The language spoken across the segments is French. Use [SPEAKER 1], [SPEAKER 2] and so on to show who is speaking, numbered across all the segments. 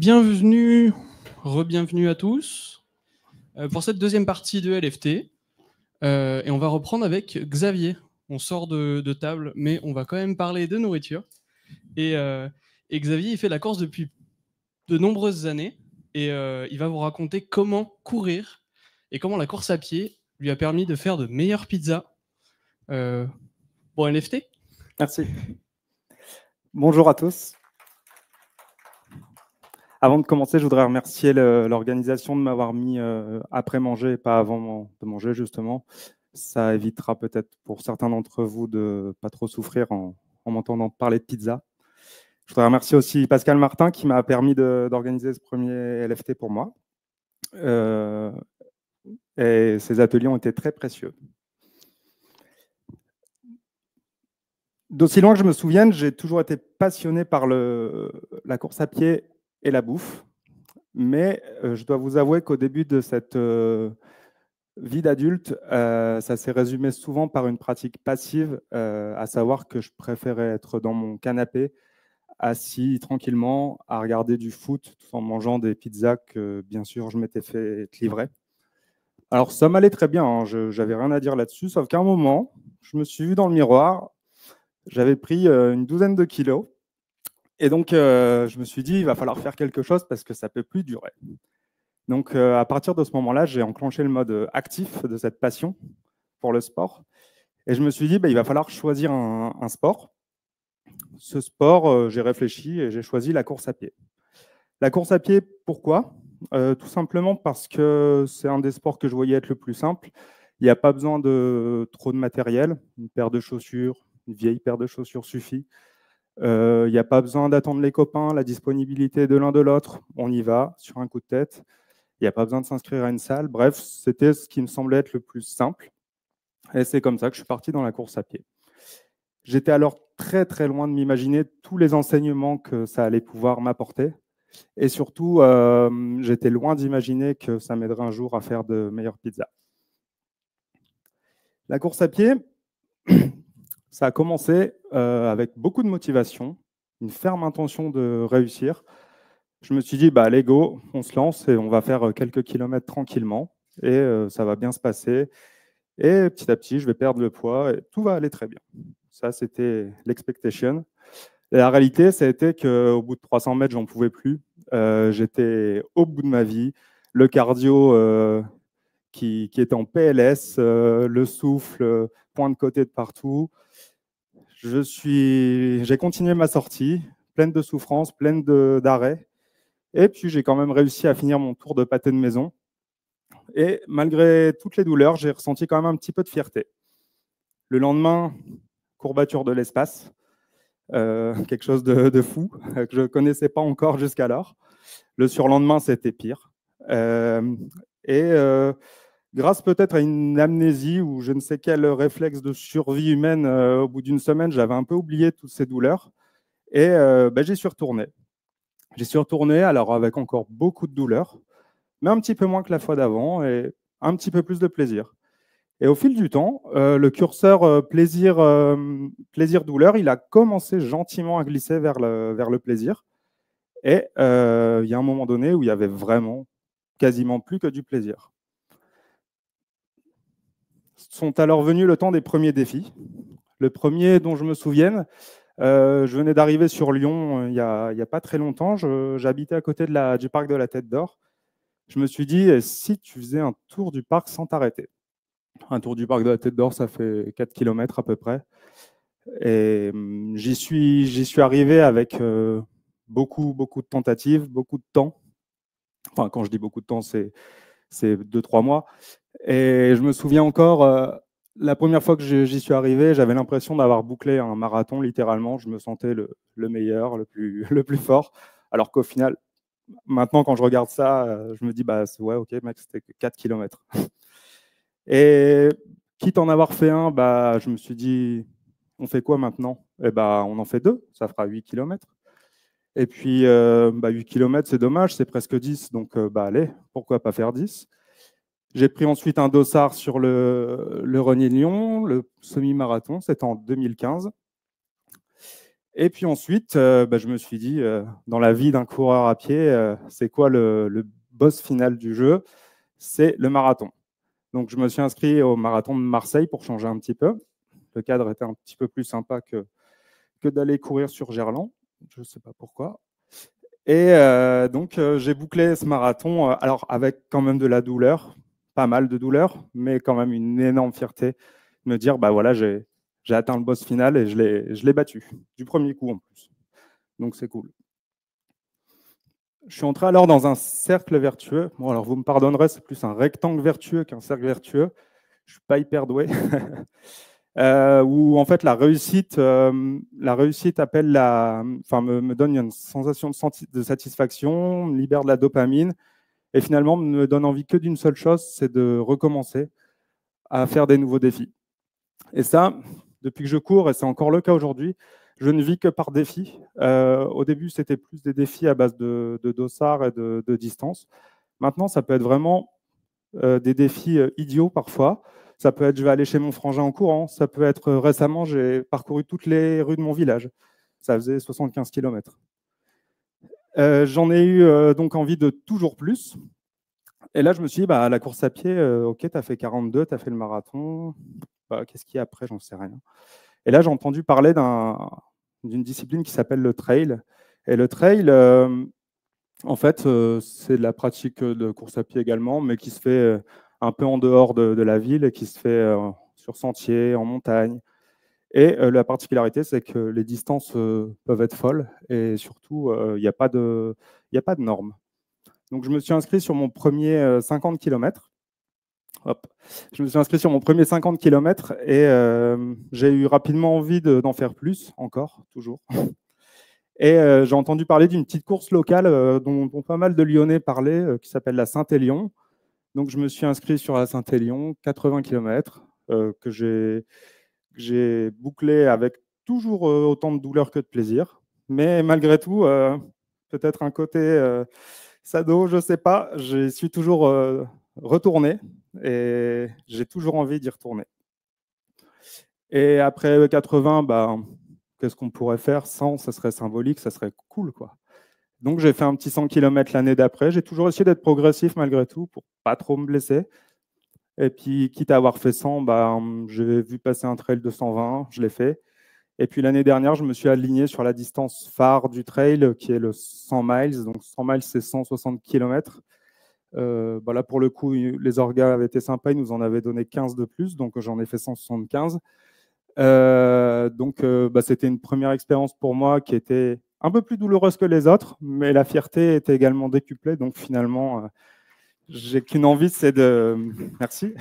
[SPEAKER 1] Bienvenue, re-bienvenue à tous pour cette deuxième partie de LFT. Et on va reprendre avec Xavier. On sort de table, mais on va quand même parler de nourriture. Et Xavier, il fait la course depuis de nombreuses années. Et il va vous raconter comment courir et comment la course à pied lui a permis de faire de meilleures pizzas. Bon LFT.
[SPEAKER 2] Merci. Bonjour à tous. Avant de commencer, je voudrais remercier l'organisation de m'avoir mis après manger et pas avant de manger, justement. Ça évitera peut-être pour certains d'entre vous de ne pas trop souffrir en m'entendant parler de pizza. Je voudrais remercier aussi Pascal Martin qui m'a permis d'organiser ce premier LFT pour moi. Et ces ateliers ont été très précieux. D'aussi loin que je me souvienne, j'ai toujours été passionné par la course à pied et la bouffe. Mais je dois vous avouer qu'au début de cette vie d'adulte, ça s'est résumé souvent par une pratique passive, à savoir que je préférais être dans mon canapé, assis tranquillement, à regarder du foot, tout en mangeant des pizzas que, bien sûr, je m'étais fait livrer. Alors, ça m'allait très bien, hein, je n'avais rien à dire là-dessus, sauf qu'à un moment, je me suis vu dans le miroir, j'avais pris une douzaine de kilos, et donc je me suis dit, il va falloir faire quelque chose parce que ça ne peut plus durer. Donc, à partir de ce moment-là, j'ai enclenché le mode actif de cette passion pour le sport. Et je me suis dit, il va falloir choisir un sport. Ce sport, j'ai réfléchi et j'ai choisi la course à pied. La course à pied, pourquoi ? Tout simplement parce que c'est un des sports que je voyais être le plus simple. Il n'y a pas besoin de trop de matériel. Une paire de chaussures, une vieille paire de chaussures suffit. Il n'y a pas besoin d'attendre les copains, la disponibilité de l'un de l'autre. On y va sur un coup de tête. Il n'y a pas besoin de s'inscrire à une salle. Bref, c'était ce qui me semblait être le plus simple. Et c'est comme ça que je suis parti dans la course à pied. J'étais alors très très loin de m'imaginer tous les enseignements que ça allait pouvoir m'apporter. Et surtout, j'étais loin d'imaginer que ça m'aiderait un jour à faire de meilleures pizzas. La course à pied, ça a commencé avec beaucoup de motivation, une ferme intention de réussir. Je me suis dit, allez go, on se lance et on va faire quelques kilomètres tranquillement et ça va bien se passer. Et petit à petit, je vais perdre le poids et tout va aller très bien. Ça, c'était l'expectation. Et la réalité, ça a été qu'au bout de 300 mètres, j'en pouvais plus. J'étais au bout de ma vie. Le cardio qui était en PLS, le souffle, point de côté de partout. J'ai continué ma sortie, pleine de souffrance, pleine d'arrêts. Et puis, j'ai quand même réussi à finir mon tour de pâté de maison. Et malgré toutes les douleurs, j'ai ressenti quand même un petit peu de fierté. Le lendemain, courbature de l'espace, quelque chose de fou que je ne connaissais pas encore jusqu'alors. Le surlendemain, c'était pire. Grâce peut-être à une amnésie ou je ne sais quel réflexe de survie humaine, au bout d'une semaine, j'avais un peu oublié toutes ces douleurs. Et j'y suis retourné. J'y suis retourné, alors avec encore beaucoup de douleurs, mais un petit peu moins que la fois d'avant et un petit peu plus de plaisir. Et au fil du temps, le curseur plaisir-douleur, il a commencé gentiment à glisser vers le plaisir. Et il y a un moment donné où il y avait vraiment quasiment plus que du plaisir. Sont alors venus le temps des premiers défis. Le premier dont je me souvienne, je venais d'arriver sur Lyon il y a pas très longtemps. J'habitais à côté du parc de la Tête d'Or. Je me suis dit, si tu faisais un tour du parc sans t'arrêter. Un tour du parc de la Tête d'Or, ça fait 4 km à peu près. Et j'y suis arrivé avec beaucoup de tentatives, beaucoup de temps. Enfin, quand je dis beaucoup de temps, c'est 2-3 mois. Et je me souviens encore, la première fois que j'y suis arrivé, j'avais l'impression d'avoir bouclé un marathon, littéralement. Je me sentais le meilleur, le plus fort. Alors qu'au final, maintenant, quand je regarde ça, je me dis, ouais, ok, mec, c'était que 4 km. Et quitte à en avoir fait un, je me suis dit, on fait quoi maintenant ? On en fait 2, ça fera 8 km. Et puis, 8 km, c'est dommage, c'est presque 10. Donc, allez, pourquoi pas faire 10 ? J'ai pris ensuite un dossard sur le Renier-Lyon, le semi-marathon, c'était en 2015. Et puis ensuite, je me suis dit, dans la vie d'un coureur à pied, c'est quoi le boss final du jeu? C'est le marathon. Donc, je me suis inscrit au marathon de Marseille pour changer un petit peu. Le cadre était un petit peu plus sympa que d'aller courir sur Gerland. Je ne sais pas pourquoi. Et donc, j'ai bouclé ce marathon, alors avec quand même de la douleur, pas mal de douleur, mais quand même une énorme fierté de me dire, bah voilà, j'ai atteint le boss final et je l'ai battu, du premier coup en plus. Donc, c'est cool. Je suis entré alors dans un cercle vertueux. Bon, alors vous me pardonnerez, c'est plus un rectangle vertueux qu'un cercle vertueux. Je ne suis pas hyper doué. Où en fait la réussite appelle me donne une sensation de satisfaction, me libère de la dopamine et finalement me donne envie que d'une seule chose, c'est de recommencer à faire des nouveaux défis. Et ça, depuis que je cours, et c'est encore le cas aujourd'hui, je ne vis que par défis. Au début, c'était plus des défis à base de dossard et de distance. Maintenant, ça peut être vraiment des défis idiots parfois. Ça peut être, je vais aller chez mon frangin en courant. Ça peut être, récemment, j'ai parcouru toutes les rues de mon village. Ça faisait 75 km. J'en ai eu donc envie de toujours plus. Et là, je me suis dit, la course à pied, ok, tu as fait 42, tu as fait le marathon. Qu'est-ce qu'il y a après? J'en sais rien. Et là, j'ai entendu parler d'une discipline qui s'appelle le trail. Et le trail, en fait, c'est de la pratique de course à pied également, mais qui se fait un peu en dehors de la ville et qui se fait sur sentier, en montagne. Et la particularité, c'est que les distances peuvent être folles et surtout, il n'y a pas de normes. Donc, je me suis inscrit sur mon premier 50 km. Hop. Je me suis inscrit sur mon premier 50 km et j'ai eu rapidement envie d'en faire plus, encore, toujours. Et j'ai entendu parler d'une petite course locale dont pas mal de Lyonnais parlaient, qui s'appelle la Saint-Élion. Donc, je me suis inscrit sur la Saint-Élion, 80 km, que j'ai bouclé avec toujours autant de douleur que de plaisir. Mais malgré tout, peut-être un côté sado, je ne sais pas, j'y suis toujours retourné et j'ai toujours envie d'y retourner. Et après 80, qu'est-ce qu'on pourrait faire? 100, ça serait symbolique, ça serait cool, quoi. Donc, j'ai fait un petit 100 km l'année d'après. J'ai toujours essayé d'être progressif malgré tout pour pas trop me blesser. Et puis, quitte à avoir fait 100, j'ai vu passer un trail de 120, je l'ai fait. Et puis, l'année dernière, je me suis aligné sur la distance phare du trail, qui est le 100 miles. Donc, 100 miles, c'est 160 km. Là, pour le coup, les orgas avaient été sympas. Ils nous en avaient donné 15 de plus. Donc, j'en ai fait 175. C'était une première expérience pour moi qui était un peu plus douloureuse que les autres, mais la fierté était également décuplée. Donc finalement, j'ai qu'une envie, c'est de... Merci.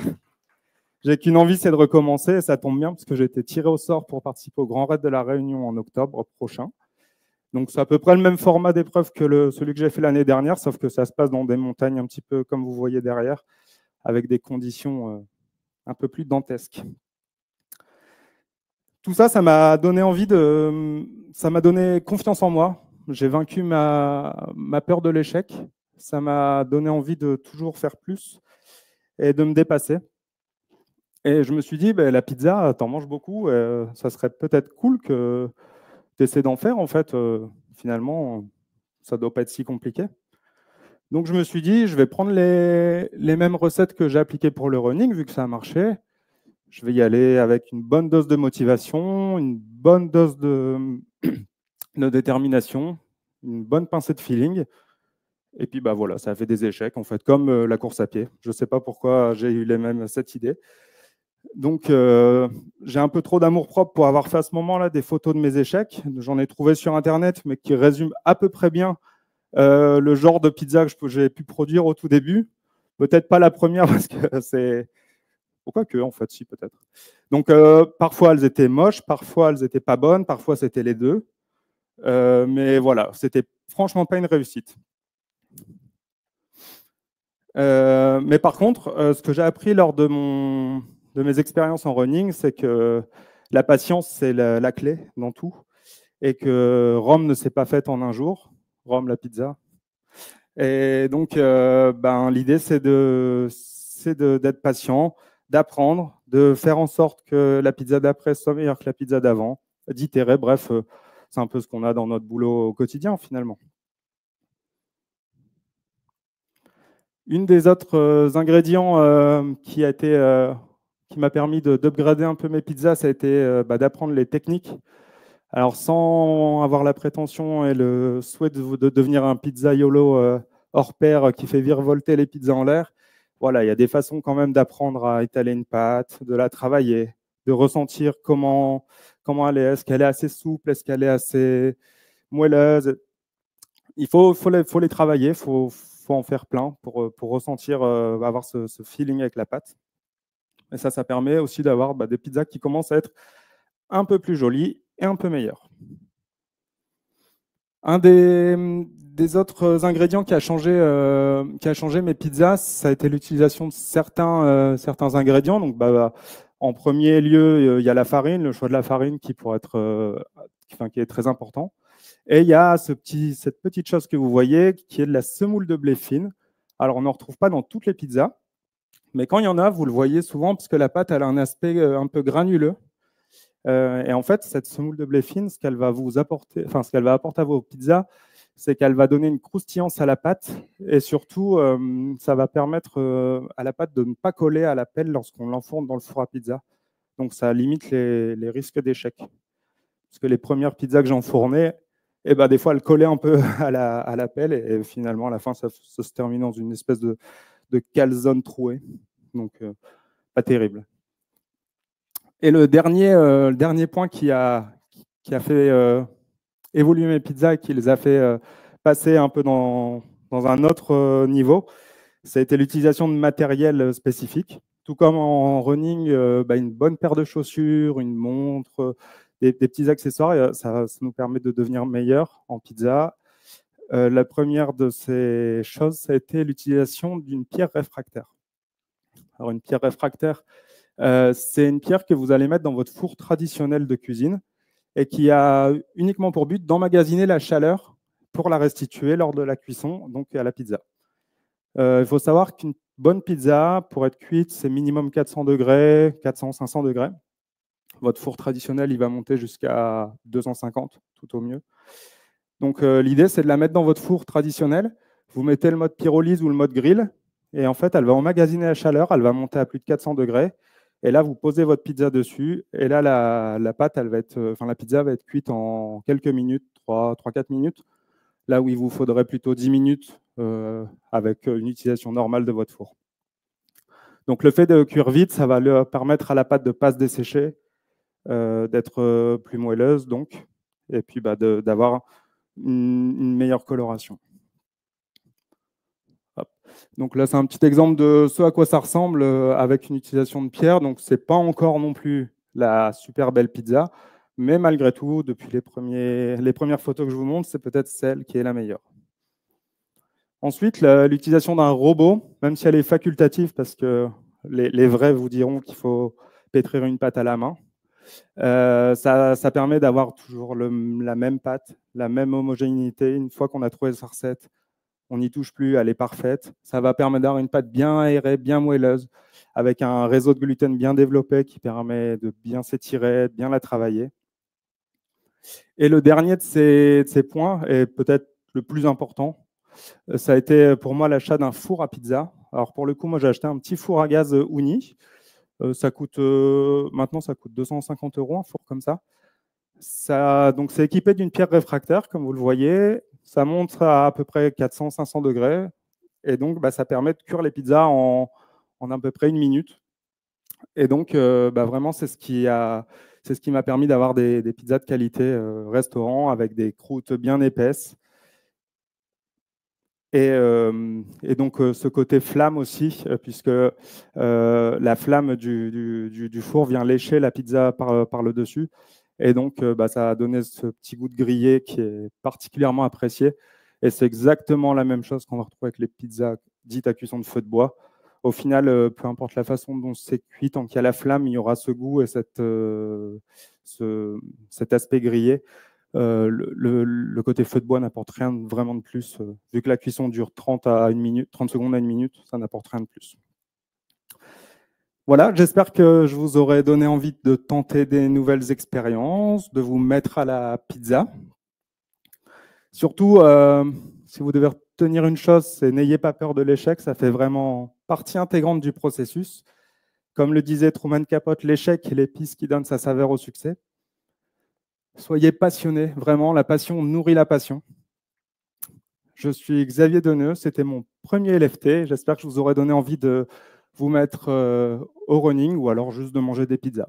[SPEAKER 2] J'ai qu'une envie, c'est de recommencer. Et ça tombe bien parce que j'ai été tiré au sort pour participer au Grand Raid de la Réunion en octobre prochain. Donc c'est à peu près le même format d'épreuve que celui que j'ai fait l'année dernière, sauf que ça se passe dans des montagnes un petit peu comme vous voyez derrière, avec des conditions un peu plus dantesques. Tout ça, ça m'a donné ça m'a donné confiance en moi. J'ai vaincu ma peur de l'échec. Ça m'a donné envie de toujours faire plus et de me dépasser. Et je me suis dit, la pizza, t'en manges beaucoup, ça serait peut-être cool que tu essaies d'en faire. En fait, finalement, ça ne doit pas être si compliqué. Donc, je me suis dit, je vais prendre les mêmes recettes que j'ai appliquées pour le running, vu que ça a marché. Je vais y aller avec une bonne dose de motivation, une bonne dose de détermination, une bonne pincée de feeling. Et puis voilà, ça a fait des échecs, en fait, comme la course à pied. Je ne sais pas pourquoi j'ai eu cette idée. Donc, j'ai un peu trop d'amour-propre pour avoir fait à ce moment-là des photos de mes échecs. J'en ai trouvé sur Internet, mais qui résument à peu près bien le genre de pizza que j'ai pu produire au tout début. Peut-être pas la première, parce que c'est... Pourquoi que, en fait, si, peut-être. Donc, parfois, elles étaient moches, parfois, elles n'étaient pas bonnes, parfois, c'était les deux. Mais voilà, c'était franchement pas une réussite. Mais par contre, ce que j'ai appris lors de mes expériences en running, c'est que la patience, c'est la clé dans tout. Et que Rome ne s'est pas faite en un jour. Rome, la pizza. Et donc, l'idée, c'est d'être patient, d'apprendre, de faire en sorte que la pizza d'après soit meilleure que la pizza d'avant, d'itérer. Bref, c'est un peu ce qu'on a dans notre boulot au quotidien finalement. Une des autres ingrédients qui m'a permis d'upgrader un peu mes pizzas, ça a été d'apprendre les techniques. Alors, sans avoir la prétention et le souhait de devenir un pizzaiolo hors pair qui fait virevolter les pizzas en l'air, voilà, il y a des façons quand même d'apprendre à étaler une pâte, de la travailler, de ressentir comment elle est. Est-ce qu'elle est assez souple? Est-ce qu'elle est assez moelleuse? Il faut les travailler, il faut en faire plein pour ressentir, avoir ce feeling avec la pâte. Et ça permet aussi d'avoir des pizzas qui commencent à être un peu plus jolies et un peu meilleures. Un des autres ingrédients qui a changé mes pizzas, ça a été l'utilisation de certains ingrédients. Donc, en premier lieu, il y a la farine, le choix de la farine qui pourrait être, qui est très important. Et il y a cette petite chose que vous voyez qui est de la semoule de blé fine. Alors, on n'en retrouve pas dans toutes les pizzas, mais quand il y en a, vous le voyez souvent parce que la pâte elle a un aspect un peu granuleux. Et en fait, cette semoule de blé fine, ce qu'elle va apporter à vos pizzas, c'est qu'elle va donner une croustillance à la pâte et surtout, ça va permettre à la pâte de ne pas coller à la pelle lorsqu'on l'enfourne dans le four à pizza. Donc, ça limite les risques d'échec. Parce que les premières pizzas que j'enfournais, des fois, elles collaient un peu à la pelle et finalement, à la fin, ça se termine dans une espèce de calzone trouée. Donc, pas terrible. Et le dernier point qui a fait évoluer mes pizzas et qui les a fait passer un peu dans un autre niveau, ça a été l'utilisation de matériel spécifique. Tout comme en running, une bonne paire de chaussures, une montre, des petits accessoires, ça nous permet de devenir meilleurs en pizza. La première de ces choses, ça a été l'utilisation d'une pierre réfractaire. Alors, une pierre réfractaire, c'est une pierre que vous allez mettre dans votre four traditionnel de cuisine et qui a uniquement pour but d'emmagasiner la chaleur pour la restituer lors de la cuisson, donc à la pizza. Il faut savoir qu'une bonne pizza, pour être cuite, c'est minimum 400 degrés, 400-500 degrés. Votre four traditionnel, il va monter jusqu'à 250, tout au mieux. Donc l'idée, c'est de la mettre dans votre four traditionnel. Vous mettez le mode pyrolyse ou le mode grill, et en fait, elle va emmagasiner la chaleur, elle va monter à plus de 400 degrés. Et là, vous posez votre pizza dessus, et là, la pâte, la pizza va être cuite en quelques minutes, 3-4 minutes, là où il vous faudrait plutôt 10 minutes avec une utilisation normale de votre four. Donc, le fait de cuire vite, ça va permettre à la pâte de ne pas se dessécher, d'être plus moelleuse, donc, et puis d'avoir une meilleure coloration. Hop. Donc là, c'est un petit exemple de ce à quoi ça ressemble avec une utilisation de pierre. Donc, ce n'est pas encore non plus la super belle pizza, mais malgré tout, depuis les premières photos que je vous montre, c'est peut-être celle qui est la meilleure. Ensuite, l'utilisation d'un robot, même si elle est facultative, parce que les vrais vous diront qu'il faut pétrir une pâte à la main, ça permet d'avoir toujours la même pâte, la même homogénéité. Une fois qu'on a trouvé sa recette, on n'y touche plus, elle est parfaite. Ça va permettre d'avoir une pâte bien aérée, bien moelleuse, avec un réseau de gluten bien développé qui permet de bien s'étirer, de bien la travailler. Et le dernier de ces points, et peut-être le plus important, ça a été pour moi l'achat d'un four à pizza. Alors pour le coup, moi j'ai acheté un petit four à gaz Ouni. Maintenant, ça coûte 250 € un four comme ça. Donc c'est équipé d'une pierre réfractaire, comme vous le voyez. Ça monte à peu près 400-500 degrés. Et donc, ça permet de cuire les pizzas en à peu près 1 minute. Et donc, vraiment, c'est ce qui m'a permis d'avoir des pizzas de qualité restaurant avec des croûtes bien épaisses. Et donc, ce côté flamme aussi, puisque la flamme du four vient lécher la pizza par le dessus. Et donc, ça a donné ce petit goût de grillé qui est particulièrement apprécié. Et c'est exactement la même chose qu'on va retrouver avec les pizzas dites à cuisson de feu de bois. Au final, peu importe la façon dont c'est cuit, tant qu'il y a la flamme, il y aura ce goût et cet aspect grillé. Le côté feu de bois n'apporte rien vraiment de plus. Vu que la cuisson dure 30 secondes à 1 minute, ça n'apporte rien de plus. Voilà, j'espère que je vous aurai donné envie de tenter des nouvelles expériences, de vous mettre à la pizza. Surtout, si vous devez retenir une chose, c'est n'ayez pas peur de l'échec, ça fait vraiment partie intégrante du processus. Comme le disait Truman Capote, l'échec est l'épice qui donne sa saveur au succès. Soyez passionnés, vraiment, la passion nourrit la passion. Je suis Xavier Deneux, c'était mon premier LFT. J'espère que je vous aurai donné envie de vous mettre au running ou alors juste de manger des pizzas.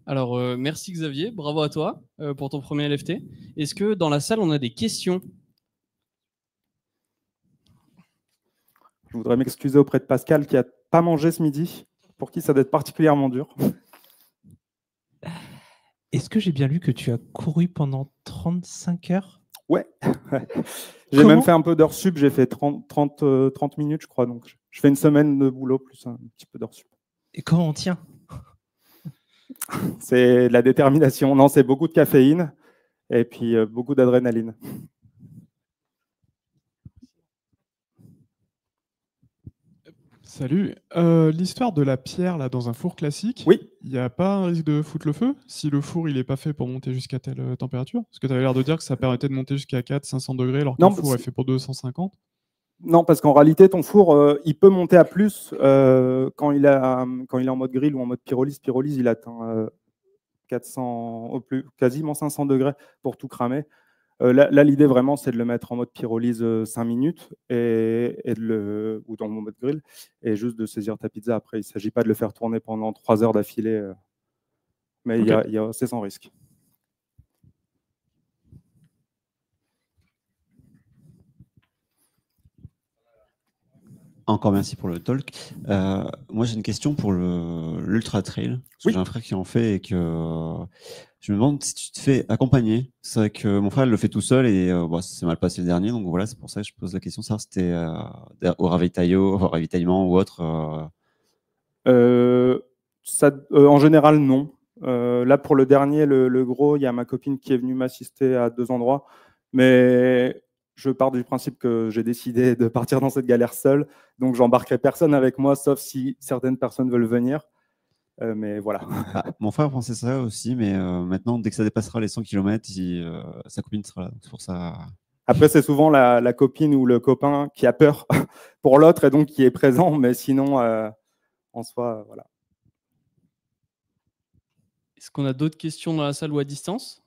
[SPEAKER 1] Alors, merci Xavier, bravo à toi pour ton premier LFT. Est-ce que dans la salle, on a des questions?
[SPEAKER 2] Je voudrais m'excuser auprès de Pascal qui n'a pas mangé ce midi, pour qui ça doit être particulièrement dur.
[SPEAKER 3] Est-ce que j'ai bien lu que tu as couru pendant 35 heures?
[SPEAKER 2] Ouais. J'ai même fait un peu d'heures sup, j'ai fait 30 minutes, je crois. Donc, je fais une semaine de boulot plus un petit peu d'heures sup.
[SPEAKER 3] Et comment on tient?
[SPEAKER 2] C'est de la détermination. Non, c'est beaucoup de caféine et puis beaucoup d'adrénaline.
[SPEAKER 4] Salut. L'histoire de la pierre là dans un four classique,
[SPEAKER 2] Oui.
[SPEAKER 4] Il n'y a pas un risque de foutre le feu si le four il n'est pas fait pour monter jusqu'à telle température? Parce que tu avais l'air de dire que ça permettait de monter jusqu'à 400-500 degrés alors que le four est fait pour 250.
[SPEAKER 2] Non, parce qu'en réalité, ton four, il peut monter à plus quand il est en mode grill ou en mode pyrolyse. Pyrolyse, il atteint 400, au plus, quasiment 500 degrés pour tout cramer. Là, l'idée vraiment, c'est de le mettre en mode pyrolyse 5 minutes ou dans mon mode grill et juste de saisir ta pizza. Après, il ne s'agit pas de le faire tourner pendant 3 heures d'affilée, mais
[SPEAKER 4] Okay.
[SPEAKER 2] c'est sans risque.
[SPEAKER 5] Encore merci pour le talk. Moi, j'ai une question pour l'Ultra Trail.
[SPEAKER 2] Oui.
[SPEAKER 5] J'ai un frère qui en fait et que je me demande si tu te fais accompagner. C'est vrai que mon frère il le fait tout seul et ça s'est mal passé le dernier. Donc voilà, c'est pour ça que je pose la question. Ça, c'était au ravitaillement ou autre.
[SPEAKER 2] En général, non. Là, pour le dernier, le gros, il y a ma copine qui est venue m'assister à 2 endroits. Mais je pars du principe que j'ai décidé de partir dans cette galère seule. Donc, j'embarquerai personne avec moi, sauf si certaines personnes veulent venir. Mais voilà.
[SPEAKER 5] Mon frère pensait ça aussi, mais maintenant, dès que ça dépassera les 100 km, sa copine sera là. C'est pour ça.
[SPEAKER 2] Après, c'est souvent la copine ou le copain qui a peur pour l'autre et donc qui est présent. Mais sinon, en soi, voilà.
[SPEAKER 1] Est-ce qu'on a d'autres questions dans la salle ou à distance?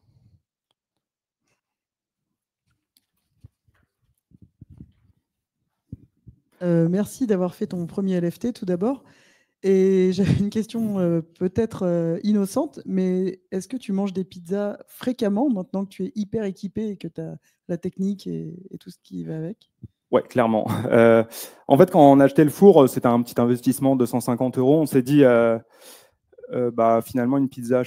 [SPEAKER 6] Merci d'avoir fait ton premier LFT tout d'abord. Et j'avais une question peut-être innocente, mais est-ce que tu manges des pizzas fréquemment maintenant que tu es hyper équipé et que tu as la technique et tout ce qui va avec?
[SPEAKER 2] Ouais, clairement. En fait, quand on a acheté le four, c'était un petit investissement de 150 €. On s'est dit, finalement, une pizza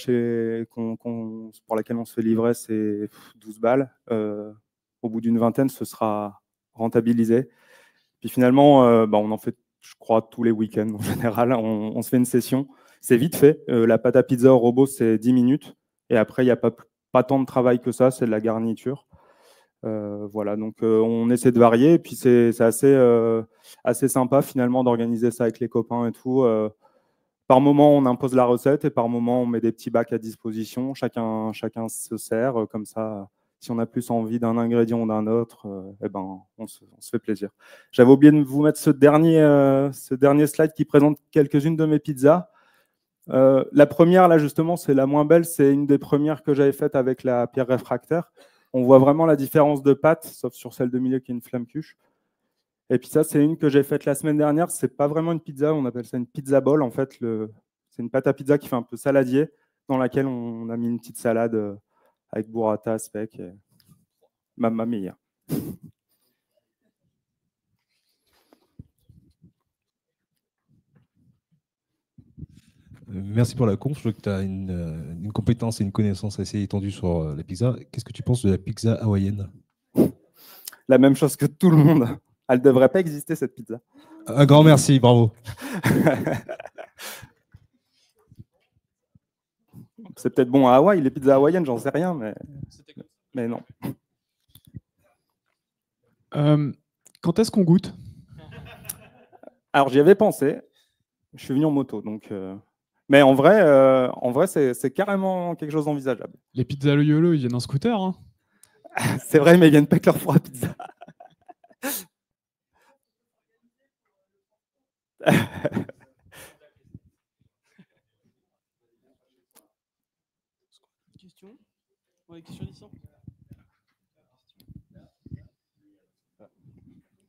[SPEAKER 2] pour laquelle on se fait livrer, c'est 12 balles. Au bout d'une vingtaine, ce sera rentabilisé. Puis finalement, on en fait, je crois, tous les week-ends en général. On se fait une session. C'est vite fait. La pâte à pizza au robot, c'est 10 minutes. Et après, il n'y a pas tant de travail que ça. C'est de la garniture. Voilà, donc on essaie de varier. Et puis c'est assez sympa finalement d'organiser ça avec les copains et tout. Par moment, on impose la recette et par moment, on met des petits bacs à disposition. Chacun se sert comme ça. Si on a plus envie d'un ingrédient ou d'un autre, on se fait plaisir. J'avais oublié de vous mettre ce dernier slide qui présente quelques-unes de mes pizzas. La première, là, justement, c'est la moins belle. C'est une des premières que j'avais faites avec la pierre réfractaire. On voit vraiment la différence de pâte, sauf sur celle de milieu qui est une flamme cuche. Et puis ça, c'est une que j'ai faite la semaine dernière. C'est pas vraiment une pizza, on appelle ça une pizza ball. En fait, c'est une pâte à pizza qui fait un peu saladier, dans laquelle on a mis une petite salade avec burrata, speck. Et... Mamma mia.
[SPEAKER 7] Merci pour la conf. Je vois que tu as une compétence et une connaissance assez étendue sur la pizza. Qu'est-ce que tu penses de la pizza hawaïenne?
[SPEAKER 2] La même chose que tout le monde. Elle ne devrait pas exister, cette pizza.
[SPEAKER 7] Un grand merci, bravo.
[SPEAKER 2] C'est peut-être bon à Hawaï, les pizzas hawaïennes, j'en sais rien, mais non.
[SPEAKER 4] Quand est-ce qu'on goûte?
[SPEAKER 2] Alors, j'y avais pensé. Je suis venu en moto, donc. Mais en vrai, c'est carrément quelque chose d'envisageable.
[SPEAKER 4] Les pizzas le YOLO, ils viennent en scooter. Hein.
[SPEAKER 2] C'est vrai, mais ils viennent pas avec leur four à pizza.
[SPEAKER 1] Question? Ouais, question ici.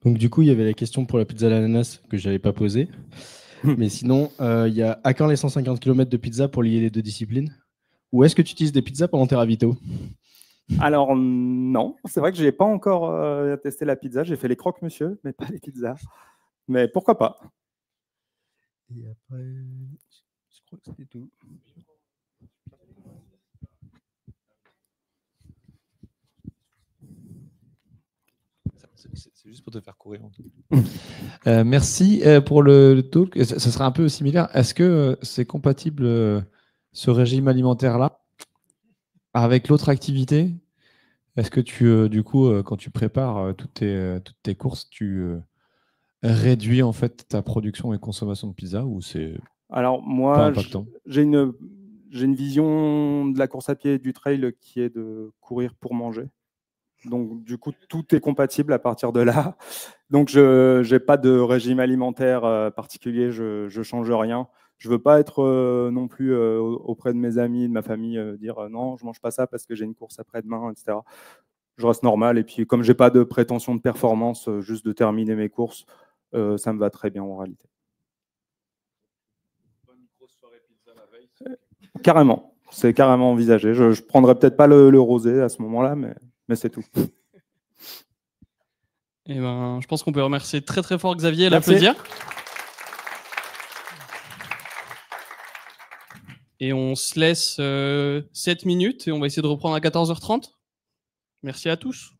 [SPEAKER 8] Donc du coup, il y avait la question pour la pizza à l'ananas que je n'avais pas posée. Mais sinon, il y a à quand les 150 km de pizza pour lier les deux disciplines? Ou est-ce que tu utilises des pizzas pendant tes ravitaux?
[SPEAKER 2] Alors non, c'est vrai que je n'ai pas encore testé la pizza. J'ai fait les croque-monsieur, mais pas les pizzas. Mais pourquoi pas?
[SPEAKER 8] Et après, je crois que c'était tout.
[SPEAKER 7] C'est juste pour te faire courir. Merci pour le talk. Ça sera un peu similaire. Est-ce que c'est compatible ce régime alimentaire-là avec l'autre activité? Est-ce que tu, du coup, quand tu prépares toutes tes courses, tu réduis en fait ta production et consommation de pizza ou c'est
[SPEAKER 2] Alors
[SPEAKER 7] pas
[SPEAKER 2] moi,
[SPEAKER 7] impactant?
[SPEAKER 2] j'ai une vision de la course à pied et du trail qui est de courir pour manger. Donc, du coup, tout est compatible à partir de là. Donc, je n'ai pas de régime alimentaire particulier, je ne change rien. Je ne veux pas être non plus auprès de mes amis, de ma famille, dire non, je ne mange pas ça parce que j'ai une course après-demain, etc. Je reste normal. Et puis, comme je n'ai pas de prétention de performance, juste de terminer mes courses, ça me va très bien en réalité. Carrément, c'est carrément envisagé. Je ne prendrai peut-être pas le rosé à ce moment-là, mais c'est tout.
[SPEAKER 1] Et ben, je pense qu'on peut remercier très très fort Xavier et
[SPEAKER 2] Merci.
[SPEAKER 1] l'applaudir. Et on se laisse 7 minutes et on va essayer de reprendre à 14h30. Merci à tous.